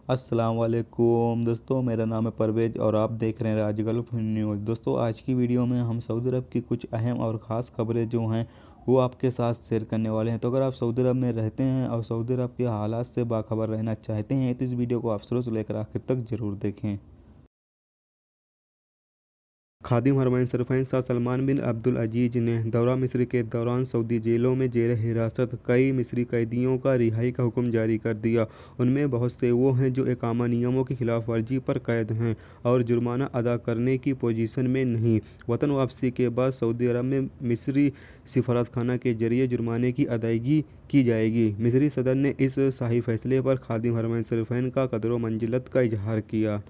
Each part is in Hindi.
अस्सलाम वालेकुम दोस्तों, मेरा नाम है परवेज और आप देख रहे हैं राजगल्फ न्यूज़। दोस्तों, आज की वीडियो में हम सऊदी अरब की कुछ अहम और ख़ास खबरें जो हैं वो आपके साथ शेयर करने वाले हैं। तो अगर आप सऊदी अरब में रहते हैं और सऊदी अरब के हालात से बाखबर रहना चाहते हैं तो इस वीडियो को आप शुरू से लेकर आखिर तक ज़रूर देखें। खादिम हरमैन सरफैन शाह सलमान बिन अब्दुल अजीज ने दौरा मिस्र के दौरान सऊदी जेलों में जेर हिरासत कई मिस्री कैदियों का रिहाई का हुक्म जारी कर दिया। उनमें बहुत से वो हैं जो इकामा नियमों की खिलाफ वर्जी पर कैद हैं और जुर्माना अदा करने की पोजीशन में नहीं। वतन वापसी के बाद सऊदी अरब में मिस्री सिफारतखाना के जरिए जुर्माने की अदायगी की जाएगी। मिस्री सदर ने इस शाही फैसले पर खादिम हरमैन सरफैन का कदर मंजिलत का इजहार किया।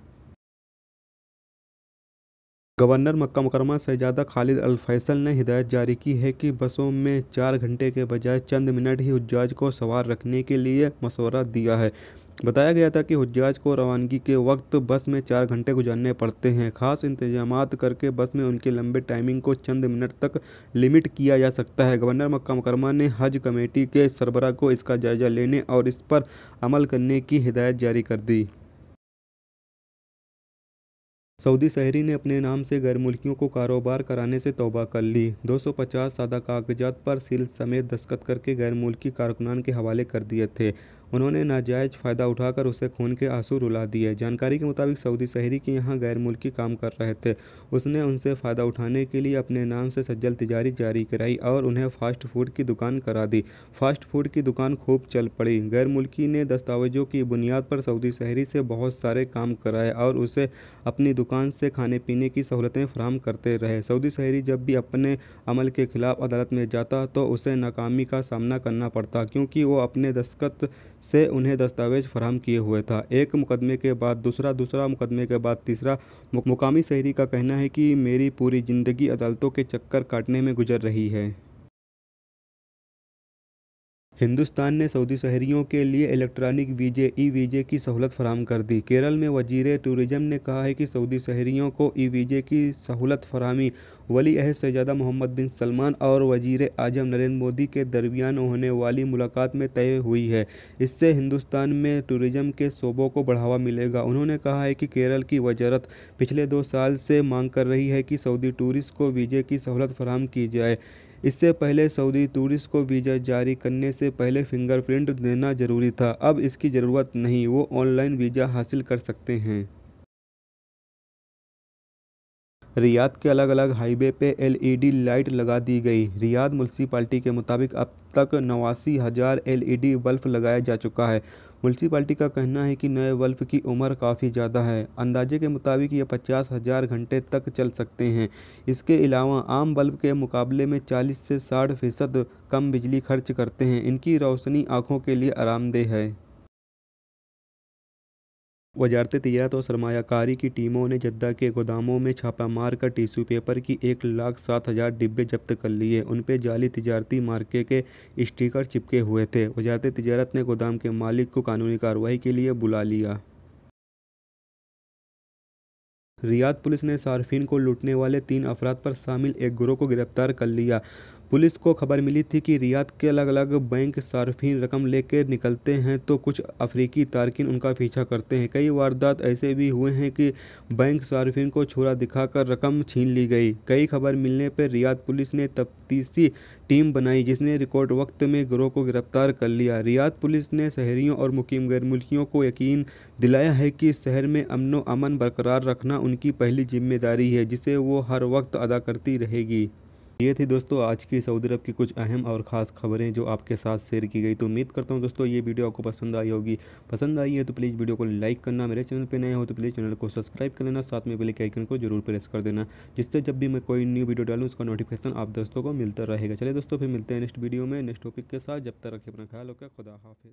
गवर्नर मक्का मुकरमा शहजादा खालिद अल फैसल ने हिदायत जारी की है कि बसों में 4 घंटे के बजाय चंद मिनट ही हुज्जाज को सवार रखने के लिए मशवरा दिया है। बताया गया था कि हुज्जाज को रवानगी के वक्त बस में 4 घंटे गुजारने पड़ते हैं। खास इंतजामात करके बस में उनके लंबे टाइमिंग को चंद मिनट तक लिमिट किया जा सकता है। गवर्नर मक्का मुकरमा ने हज कमेटी के सरबराह को इसका जायजा लेने और इस पर अमल करने की हिदायत जारी कर दी। सऊदी शहरी ने अपने नाम से गैर मुल्कियों को कारोबार कराने से तौबा कर ली। 250 सादा कागजात पर सील समेत दस्तखत करके गैर मुल्की कारकुनान के हवाले कर दिए थे। उन्होंने नाजायज़ फ़ायदा उठाकर उसे खून के आंसू रुला दिए। जानकारी के मुताबिक सऊदी शहरी के यहाँ गैर मुल्की काम कर रहे थे। उसने उनसे फ़ायदा उठाने के लिए अपने नाम से सज्जल तिजारी जारी कराई और उन्हें फ़ास्ट फूड की दुकान करा दी। फ़ास्ट फूड की दुकान खूब चल पड़ी। गैर मुल्की ने दस्तावेजों की बुनियाद पर सऊदी शहरी से बहुत सारे काम कराए और उसे अपनी दुकान से खाने पीने की सहूलतें फराहम करते रहे। सऊदी शहरी जब भी अपने अमल के खिलाफ अदालत में जाता तो उसे नाकामी का सामना करना पड़ता, क्योंकि वो अपने दस्तखत से उन्हें दस्तावेज फराहम किए हुए था। एक मुकदमे के बाद दूसरा, दूसरा मुकदमे के बाद तीसरा। मुकामी शहरी का कहना है कि मेरी पूरी ज़िंदगी अदालतों के चक्कर काटने में गुजर रही है। हिंदुस्तान ने सऊदी शहरियों के लिए इलेक्ट्रॉनिक वीज़े ई वीज़े की सहूलत फराहम कर दी। केरल में वजीर टूरिज़्म ने कहा है कि सऊदी शहरियों को ई वीज़े की सहूलत फराहमी वली अहद शहजादा मोहम्मद बिन सलमान और वजीर आजम नरेंद्र मोदी के दरमियान होने वाली मुलाकात में तय हुई है। इससे हिंदुस्तान में टूरिज़्म के शोबों को बढ़ावा मिलेगा। उन्होंने कहा है कि केरल की वजारत पिछले 2 साल से मांग कर रही है कि सऊदी टूरिस्ट को वीज़े की सहूलत फराहम की जाए। इससे पहले सऊदी टूरिस्ट को वीज़ा जारी करने से पहले फिंगरप्रिंट देना ज़रूरी था। अब इसकी ज़रूरत नहीं, वो ऑनलाइन वीज़ा हासिल कर सकते हैं। रियाद के अलग अलग हाईवे पे एलईडी लाइट लगा दी गई। रियाद म्यूनसिपालिटी के मुताबिक अब तक 89,000 एलईडी बल्ब लगाया जा चुका है। म्यूनसिपालिटी का कहना है कि नए बल्ब की उम्र काफ़ी ज़्यादा है। अंदाजे के मुताबिक ये 50,000 घंटे तक चल सकते हैं। इसके अलावा आम बल्ब के मुकाबले में 40 से 60% कम बिजली खर्च करते हैं। इनकी रोशनी आँखों के लिए आरामदेह है। वजारत तिजारत और सरमायाकारी की टीमों ने जद्दा के गोदामों में छापा मार कर टिश्यू पेपर की 1,07,000 डिब्बे जब्त कर लिए। उन पे जाली तिजारती मार्के के स्टिकर चिपके हुए थे। वजारत तिजारत ने गोदाम के मालिक को कानूनी कार्रवाई के लिए बुला लिया। रियाद पुलिस ने सार्फिन को लूटने वाले 3 अफराद पर शामिल एक गिरोह को गिरफ्तार कर लिया। पुलिस को खबर मिली थी कि रियाद के अलग अलग बैंक सार्फिन रकम लेकर निकलते हैं तो कुछ अफ्रीकी तारकिन उनका पीछा करते हैं। कई वारदात ऐसे भी हुए हैं कि बैंक सार्फिन को छुरा दिखाकर रकम छीन ली गई। कई खबर मिलने पर रियाद पुलिस ने तफ्तीशी टीम बनाई जिसने रिकॉर्ड वक्त में गिरोह को गिरफ्तार कर लिया। रियाद पुलिस ने शहरियों और मुकीम गैर मुल्कियों को यकीन दिलाया है कि शहर में अमन अमन बरकरार रखना उनकी पहली जिम्मेदारी है, जिसे वो हर वक्त अदा करती रहेगी। ये थी दोस्तों आज की सऊदी अरब की कुछ अहम और ख़ास खबरें जो आपके साथ शेयर की गई। तो उम्मीद करता हूँ दोस्तों ये वीडियो आपको पसंद आई होगी। पसंद आई है तो प्लीज़ वीडियो को लाइक करना, मेरे चैनल पे नए हो तो प्लीज़ चैनल को सब्सक्राइब कर लेना, साथ में बेल के आइकन को जरूर प्रेस कर देना, जिससे जब भी मैं कोई न्यू वीडियो डालूँ उसका नोटिफिकेशन आप दोस्तों को मिलता रहेगा। चलिए दोस्तों, फिर मिलते हैं नेक्स्ट वीडियो में नेक्स्ट टॉपिक के साथ। जब तक रखिए अपना ख्याल, ओके, खुदा हाफिज़।